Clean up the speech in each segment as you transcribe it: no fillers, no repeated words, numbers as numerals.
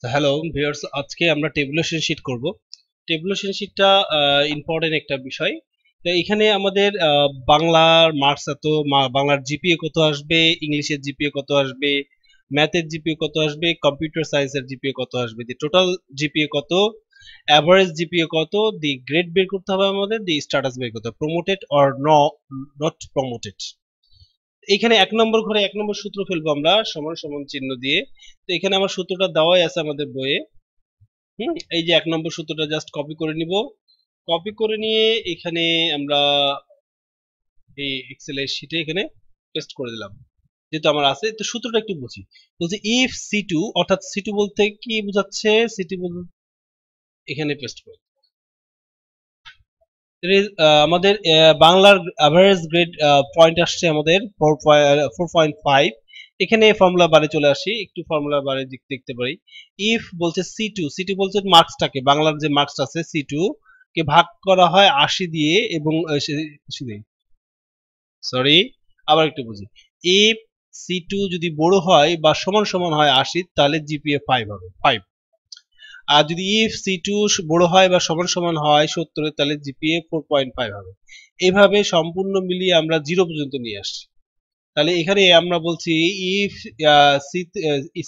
তো hello viewers, আজকে আমরা টেবুলেশন শিট করব। টেবুলেশন শিটটা ইম্পর্টেন্ট একটা বিষয়। তো এখানে আমাদের বাংলার মার্কস এত, বাংলার জিপিএ কত আসবে, ইংলিশের জিপিএ কত আসবে, ম্যাথের জিপিএ কত আসবে, কম্পিউটার সায়েন্সের জিপিএ কত আসবে, দি টোটাল জিপিএ কত, অ্যাভারেজ জিপিএ কত, দি গ্রেড বের করতে হবে আমাদের, দি স্ট্যাটাস বের করতে হবে, প্রমোটেড অর নট প্রমোটেড। এখানে 1 নম্বর ঘরে 1 নম্বর সূত্র ফেলবো আমরা, সমান সমান চিহ্ন দিয়ে। তো এখানে আমার সূত্রটা দেওয়াই আছে আমাদের বইয়ে। এই যে 1 নম্বর সূত্রটা জাস্ট কপি করে নিব। কপি করে নিয়ে এখানে আমরা এই এক্সেল এর শিটে এখানে পেস্ট করে দিলাম, যেহেতু আমার আছে। তো সূত্রটা একটু বুঝি। বলছে ইফ সি2, অর্থাৎ সি2 বলতে কি বোঝাচ্ছে, সিটি বলতে এখানে পেস্ট করে আমাদের বাংলার অ্যাভারেজ গ্রেড পয়েন্ট আসছে আমাদের 4.5। এখানে ফর্মুলা বারে চলে আসি, একটু ফর্মুলা বারে দেখতে পারি। ইফ বলছে সি টু বলছে মার্কসটাকে, বাংলার যে মার্কস আছে সি2 কে ভাগ করা হয় 80 দিয়ে, এবং সরি, আবার একটু বুঝি। ইফ সি2 যদি বড় হয় বা সমান সমান হয় 80, তাহলে জিপিএ 5 হবে, 5। আর যদি ইফ সি2 বড় হয় বা সমান সমান হয় 70, তাহলে জিপিএ 4.5 হবে। এইভাবে সম্পূর্ণ মিলিয়ে আমরা 0 পর্যন্ত নিয়ে আসছি। তাহলে এখানে আমরা বলছি ইফ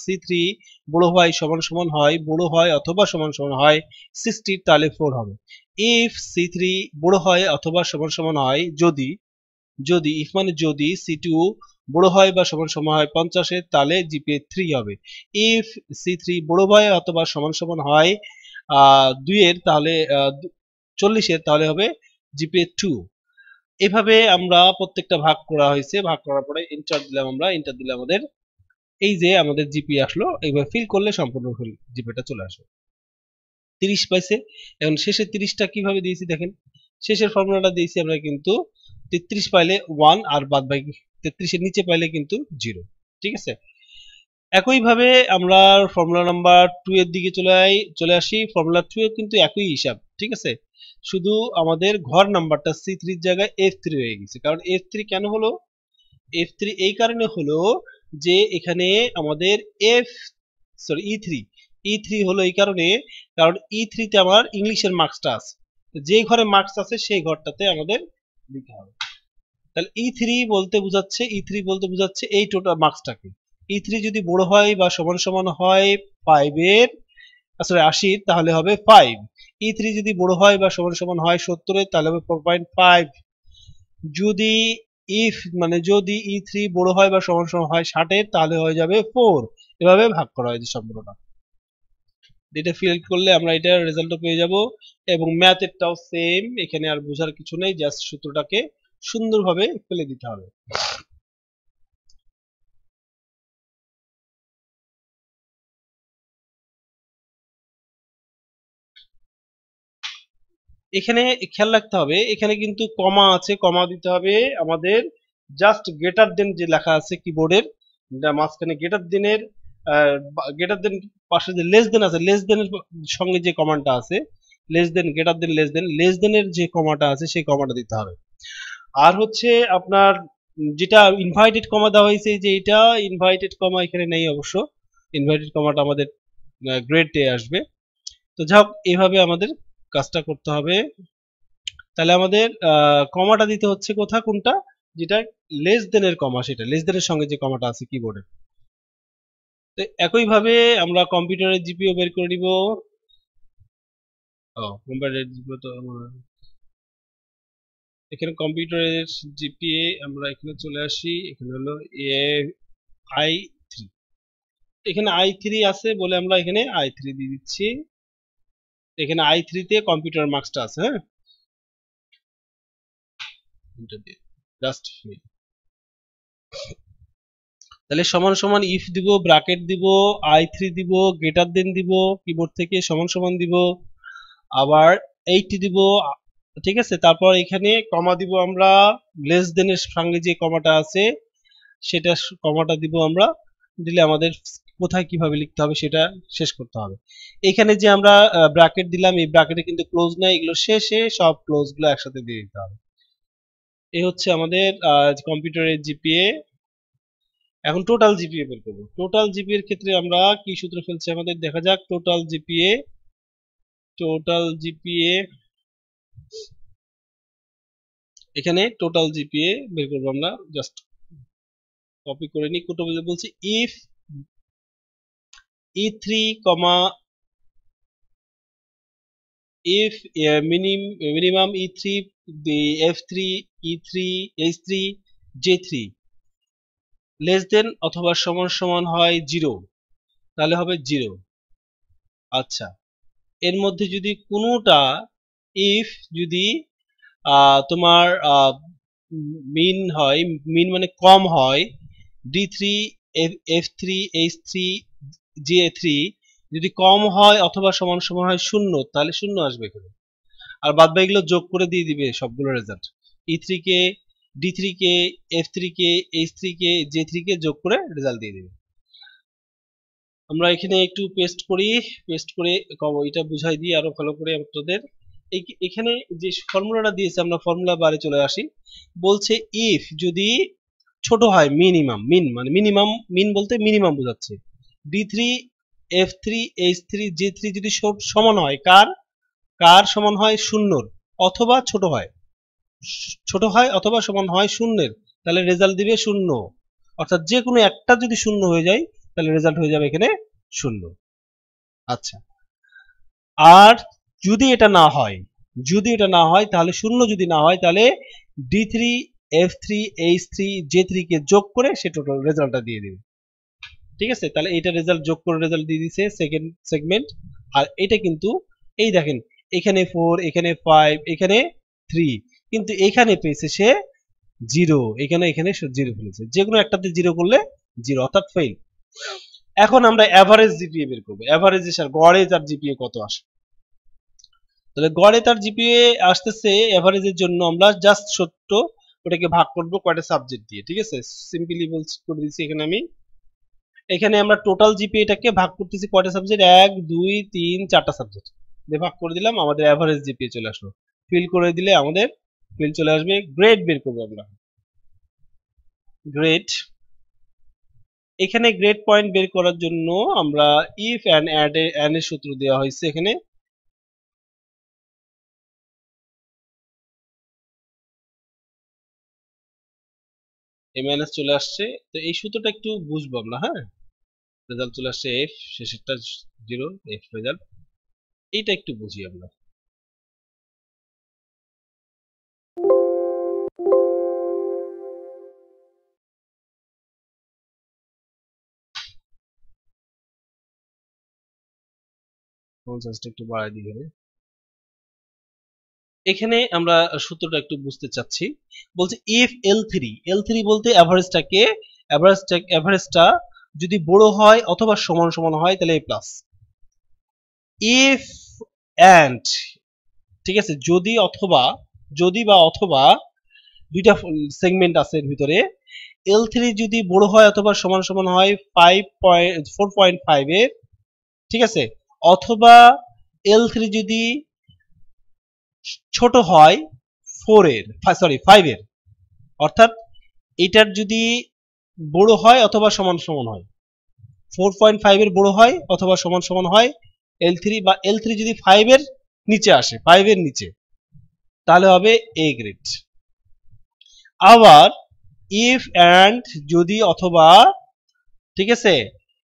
সি থ্রি বড় হয় সমান সমান হয়, বড় হয় অথবা সমান সমান হয় 60, তাহলে 4 হবে। ইফ সি3 বড় হয় অথবা সমান সমান হয়, যদি, ইফ মানে যদি সি2 বড় হয় বা সমান সমান হয় 50, তাহলে জিপিএ 3 হবে। ইফ সি3 বড় হয় অথবা সমান সমান হয় 2 তাহলে 40, তাহলে হবে জিপিএ 2। এভাবে আমরা প্রত্যেকটা ভাগ করা হয়েছে। ভাগ করার পরে এন্টার দিলাম, আমরা এন্টার দিলে আমাদের এই যে আমাদের জিপি আসলো। এইবার ফিল করলে সম্পূর্ণ জিপিটা চলে আসবে। 30 পাইছে। এখন শেষের 30টা কিভাবে দিয়েছি দেখেন, শেষের ফর্মুলাটা দিয়েছি আমরা কিন্তু 33 পাইলে 1, আর বাদ বাকি 33 এর নিচে পাইলে কিন্তু 0। ঠিক আছে। একইভাবে আমরা ফর্মুলা নাম্বার 2 এর দিকে চলে আসি। ফর্মুলা 2 এর কিন্তু একই হিসাব, ঠিক আছে। শুধু আমাদের ঘর নাম্বারটা সি3 এর জায়গায় এফ3 হয়ে গেছে। কারণ এফ3 কেন হলো, এফ3 এই কারণে হলো যে এখানে আমাদের ই3 হলো এই কারণে, কারণ ই3 তে আমার ইংলিশের মার্কসটা আছে। যে ঘরে মার্কস আছে সেই ঘরটাতে আমাদের দিতে হবে। তাহলে ই3 বলতে বোঝাচ্ছে এই টোটাল মার্কসটাকে। ই3 যদি বড় হয় বা সমান সমান হয় 5 এর, সরি 80, তাহলে হবে 5। ই3 যদি বড় হয় বা সমান সমান হয় 70 এর, তাহলে হবে 4.5। যদি যদি ই3 বড় হয় বা সমান সমান হয় 60 এর, তাহলে হয়ে যাবে 4। এভাবে ভাগ করা হয়েছে সম্পূর্ণটা। এটা ফিল করলে আমরা এটার রেজাল্টও পেয়ে যাব। এবং ম্যাথেরটাও সেম, এখানে আর বোঝার কিছু নেই, জাস্ট সূত্রটাকে সুন্দরভাবে ফেলে দিতে হবে। এখানে খেয়াল রাখতে হবে, এখানে কিন্তু কমা আছে, কমা দিতে হবে আমাদের। জাস্ট গ্রেটার দেন যে লেখা আছে কিবোর্ডের মাঝখানে, গ্রেটার দেন পাশে যে লেস দেন আছে, লেস দেনের সঙ্গে যে কমান্ডটা আছে, less than, greater than, less দেনের যে কমাটা আছে সেই কমাটা দিতে হবে। আর হচ্ছে আপনার যেটা ইনভাইটেড কমা দেওয়া হয়েছে, যে এটা ইনভাইটেড কমা এখানে নেই অবশ্য। ইনভাইটেড কমাটা আমাদের গ্রেড ডে আসবে। তো যাক, এইভাবে আমাদের কাজটা করতে হবে। তাহলে আমাদের কমাটা দিতে হচ্ছে কোনটা, যেটা লেস দেনের কমা, সেটা লেস দেনের সঙ্গে যে কমাটা আছে কিবোর্ডে। তো একইভাবে আমরা কম্পিউটারের জিপিও বের করে নিব। কম্পিউটারের জিপিও তো এখানে কম্পিউটারের জিপিএ আমরা এখানে চলে আসি। এখানে হলো i3, এখানে i3 আছে বলে আমরা এখানে i3 দিয়ে দিচ্ছি। এখানে i3 তে কম্পিউটার মার্কসটা আছে। হ্যাঁ, জাস্ট তাহলে সমান সমান ইফ দিব, ব্র্যাকেট দিব, i3 দিব, গ্রেটার দেন দিব, কিবোর্ড থেকে সমান সমান দিব, আবার 80 দিব। ঠিক আছে। তারপর এখানে কমা দিব আমরা, লেস দেনের সঙ্গে যে কমাটা আছে সেটা কমাটা দিব আমরা। দিলে আমাদের কোথায় কিভাবে লিখতে হবে সেটা শেষ করতে হবে। এখানে যে আমরা ব্র্যাকেট দিলাম, এই ব্র্যাকেটে কিন্তু ক্লোজ নাই, এগুলো শেষে সব ক্লোজ গুলো একসাথে দিয়ে দিতে হবে। এই হচ্ছে আমাদের কম্পিউটারের জিপিএ। এখন টোটাল জিপিএ বের করবো। টোটাল জিপিএ এর ক্ষেত্রে আমরা কি সূত্র ফেলছি আমাদের দেখা যাক। টোটাল জিপিএ এখানে টোটাল জিপিএ বের করবো আমরা। জাস্ট কপি করে নিই। কোটা বলছি if E3 comma if minimum E3 the F3 E3 H3 J3 less than অথবা সমান সমান হয় 0 তাহলে হবে 0। আচ্ছা, এর মধ্যে যদি কোনোটা if যদি তোমার মিন হয়, মিন মানে কম হয়, D3 F3 H3 J3 যদি কম হয় অথবা সমান সমান হয় 0 তাহলে 0 আসবে এখানে। আর বাদ বাকিগুলো যোগ করে দিয়ে দিবে সবগুলো রেজাল্ট। E3 কে D3 কে F3 কে H3 কে J3 কে যোগ করে রেজাল্ট দিয়ে দিবে। আমরা এখানে একটু পেস্ট করি, পেস্ট করে এটা বুঝাই দিই আরো ভালো করে আপনাদের। এখানে যে ফর্মুলাটা দিয়েছে আমরা ফর্মুলা বারে চলে আসি। বলছে ইফ যদি ছোট হয় মিনিমাম, মিন মানে মিনিমাম, মিন বলতে মিনিমাম বোঝাচ্ছে, D3 F3 H3 J3 যদি সমান হয় কার কার সমান হয় 0 অথবা ছোট হয়, ছোট হয় অথবা সমান হয় 0 তাহলে রেজাল্ট দিবে 0। অর্থাৎ যে কোনো একটা যদি 0 হয়ে যায় তাহলে রেজাল্ট হয়ে যাবে এখানে 0। আচ্ছা, আর যদি এটা না হয়, যদি এটা না হয় তাহলে 0 যদি না হয় তাহলে D3 F3 H3 J3 কে যোগ করে সে টোটাল রেজাল্টটা দিয়ে দিবে। ঠিক আছে, তাহলে এটা রেজাল্ট যোগ করে রেজাল্ট দিয়ে দিছে সেকেন্ড সেগমেন্ট। আর এটা কিন্তু এই দেখেন এখানে 4 এখানে 5 এখানে 3, কিন্তু এখানে পেয়েছে সে 0, এখানে এখানে 0 ফেলেছে। যে কোনো একটাতে 0 করলে 0 অর্থাৎ ফেল। এখন আমরা এভারেজ জিপিএ বের করব। এভারেজ এর গড়ে তার জিপিএ কত আসে। তাহলে গড়ে তার জিপিএ আসতেছে এভারেজের জন্য আমরা জাস্ট ছোট্ট ওটাকে ভাগ করব কয়টা সাবজেক্ট দিয়ে। ঠিক আছে, সিম্পলি বলছি করে দিচ্ছি এখানে আমি। এখানে আমরা টোটাল জিপিএটাকে ভাগ করতেছি কয়টা সাবজেক্ট, 1 2 3 4টা সাবজেক্ট দিয়ে ভাগ করে দিলাম, আমাদের এভারেজ জিপিএ চলে আসলো। ফিল করে দিলে আমাদের ফিল চলে আসবে। গ্রেড বের করবো আমরা, গ্রেড। এখানে গ্রেড পয়েন্ট বের করার জন্য আমরা ইফ এন্ড অ্যাড এর সূত্র দেওয়া হয়েছে এখানে। এম এন এস চলে আসছে, তো এই সূত্রটা একটু বুঝবো আমরা। হ্যাঁ, রেজাল্ট চলে আসছে এফ, শেষেরটা 0, এফ রেজাল্ট, এইটা একটু বুঝি আমরা। একটু বাড়াই দিই হবে। এখানে আমরা সূত্রটা একটু বুঝতে চাচ্ছি। বলছে ইফ L3 বলতে এভারেজটা যদি বড় হয় অথবা সমান সমান হয় তাহলে A প্লাস। ইফ এন্ড, ঠিক আছে, যদি বা অথবা দুইটা সেগমেন্ট আছে এর ভিতরে, L3 যদি বড় হয় অথবা সমান সমান হয় 4.5 এর, ঠিক আছে, অথবা L3 যদি ছোট হয় 5 এর, অর্থাৎ এটার যদি বড় হয় অথবা সমান সমান হয়, 4.5 এর বড় হয় অথবা সমান সমান হয় L3, বা L3 যদি 5 এর নিচে আসে, 5 এর নিচে, তাহলে হবে A গ্রেড। আবার ইফ এন্ড যদি অথবা, ঠিক আছে,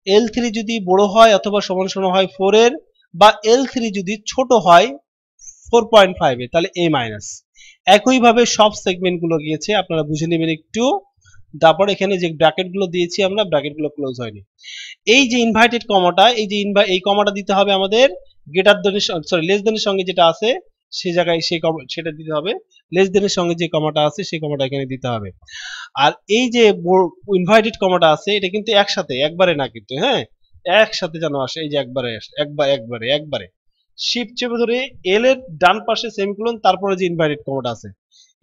L3 যদি বড় হয় অথবা সমান সমান হয় 4 এর, বা L3 যদি ছোট হয় 4.5 এর, তাহলে A মাইনাস। একইভাবে সব সেগমেন্ট গুলো গিয়েছে, আপনারা বুঝে নেবেন একটু। তারপর এখানে যে ব্র্যাকেট গুলো দিয়েছি আমরা, ব্র্যাকেট গুলো ক্লোজ হয়নি। এই যে ইনভার্টেড কমাটা, এই কমাটা দিতে হবে আমাদের গ্রেটার দেনের, সরি লেস দেনের সঙ্গে যেটা আছে সেই জায়গায় সেটা দিতে হবে। লেস দেনের সঙ্গে যে কমাটা আছে সেই কমাটা এখানে দিতে হবে। আর এই যে ইনভার্টেড কমাটা আছে এটা কিন্তু একসাথে, একবারে না কিন্তু, হ্যাঁ, একসাথে যেন আসে। এই যে একবারে আসে, একবারে শিফট চেপে ধরে এল এর ডান পাশে সেমিকোলন, তারপরে যে ইনভার্টেড কমাটা আছে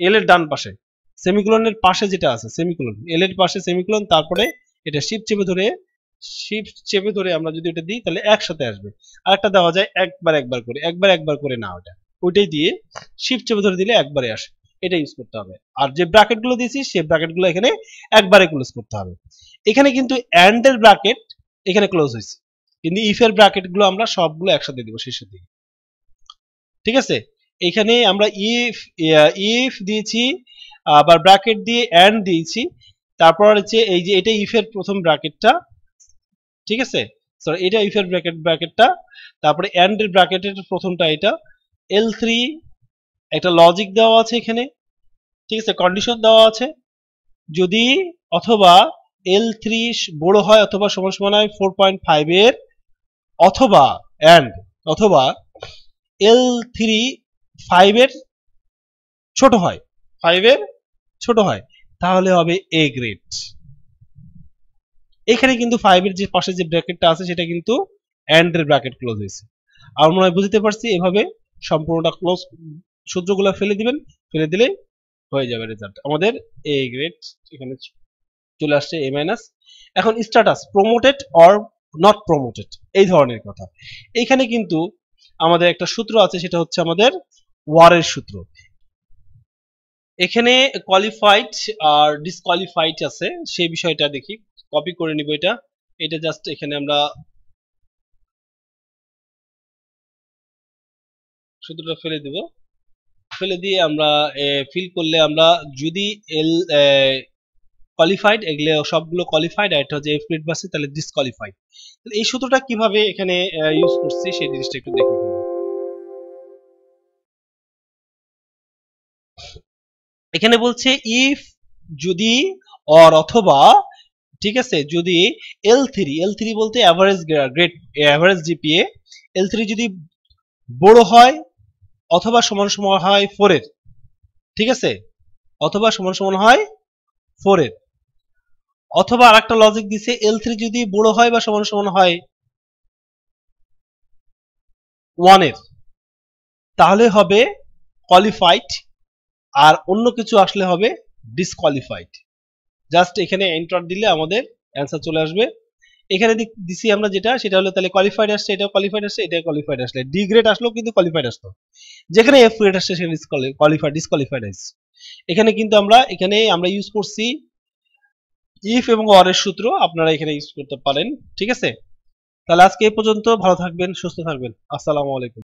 এল এর ডান পাশে, সেমিকোলনের পাশে যেটা আছে সেমিকোলন, এল এর পাশে সেমিকোলন, তারপরে এটা শিফট চেপে ধরে আমরা যদি এটা দিই তাহলে একসাথে আসবে। আরেকটা দেওয়া যায় একবার করে, একবার করে না, ওইটাই দিয়ে শিফট চেপে ধরে দিলে একবারে আসে। এটা ইউজ করতে হবে। আর যে ব্র্যাকেট গুলো দিয়েছি সেই ব্র্যাকেট গুলো এখানে একবারে ক্লোজ করতে হবে। এখানে কিন্তু এন্ড এর ব্র্যাকেট এখানে ক্লোজ হয়েছে, কিন্তু ইফ এর ব্র্যাকেট গুলো আমরা সবগুলো একসাথে দিব শেষের দিকে। ঠিক আছে, এখানে আমরা ইফ ইফ দিয়েছি, আবার ব্র্যাকেট দিয়ে এন্ড দিয়েছি, তারপর হচ্ছে এই যে এটা ইফ এর প্রথম ব্র্যাকেটটা, ঠিক আছে, সরি এটা ইফ এর ব্র্যাকেটটা, তারপরে এন্ড এর ব্র্যাকেটের প্রথমটা এটা, L3 একটা লজিক দেওয়া আছে এখানে, ঠিক আছে, কন্ডিশন দেওয়া আছে, যদি অথবা L3 বড় হয় অথবা সমান সমান হয় 4.5 এর, অথবা এন্ড অথবা L3 5 এর ছোট হয়, 5 এর ছোট হয়, তাহলে হবে এ গ্রেড। এখানে কিন্তু 5 এর যে পাশে যে ব্র্যাকেটটা আছে সেটা কিন্তু এন্ড এর ব্র্যাকেট ক্লোজ হয়েছে। আমরা মনে হয় বুঝতে পারছি, এভাবে সম্পূর্ণটা ক্লোজ সূত্রগুলো ফেলে দিবেন, ফেলে দিলে হয়ে যাবে রেজাল্ট আমাদের এ গ্রেড। এখানে চলে আসছে এ মাইনাস। এখন status promoted or not promoted, এই ধরনের কথা। এইখানে কিন্তু আমাদের একটা সূত্র আছে, সেটা হচ্ছে আমাদের ওয়ারের সূত্র। এখানে কোয়ালিফাইড আর ডিসকোয়ালিফাইড আছে, সেই বিষয়টা দেখি, কপি করে নিব এটা, এটা জাস্ট এখানে আমরা সূত্রটা ফেলে দেব, ফেলে দিয়ে আমরা ফিল করলে আমরা যদি এল কোয়ালিফাইড, এগুলো সবগুলো কোয়ালিফাইড, আর এটা হচ্ছে এফ গ্রেড বাসে, তাহলে ডিসকোয়ালিফাইড। এই সূত্রটা কিভাবে এখানে ইউজ করছি সেই জিনিসটা একটু দেখে ফেলি। এখানে বলছে ইফ যদি অর অথবা, ঠিক আছে, যদি L3 বলতে average grade, average GPA, L3 যদি বড় হয় অথবা সমান সমান হয় 4 এর, ঠিক আছে, অথবা সমান সমান হয় 4 এর, অথবা আরেকটা লজিক দিছে L3 যদি বড় হয় বা সমান সমান হয় 1 এর, তাহলে হবে কোয়ালিফাইড, আর অন্য কিছু আসলে হবে ডিসকোয়ালিফাইড। জাস্ট এখানে এন্টার দিলে আমাদের অ্যান্সার চলে আসবে। এখানে দিছি আমরা যেটা, সেটা হলো তাহলে কোয়ালিফাইড আসছে, এটা কোয়ালিফাইড আসছে, এটা কোয়ালিফাইড আসলে, ডি গ্রেড আসলেও কিন্তু কোয়ালিফাইড আসতো, যেখানে এফ গ্রেড আসছে সেখানে কোয়ালিফাইড ডিসকোয়ালিফাইড আসছে। এখানে কিন্তু আমরা ইউজ করছি ইফ এবং অর এর সূত্র, আপনারা এখানে ইউজ করতে পারেন। ঠিক আছে, তাহলে আজকে এই পর্যন্ত, ভালো থাকবেন, সুস্থ থাকবেন, আসসালামু আলাইকুম।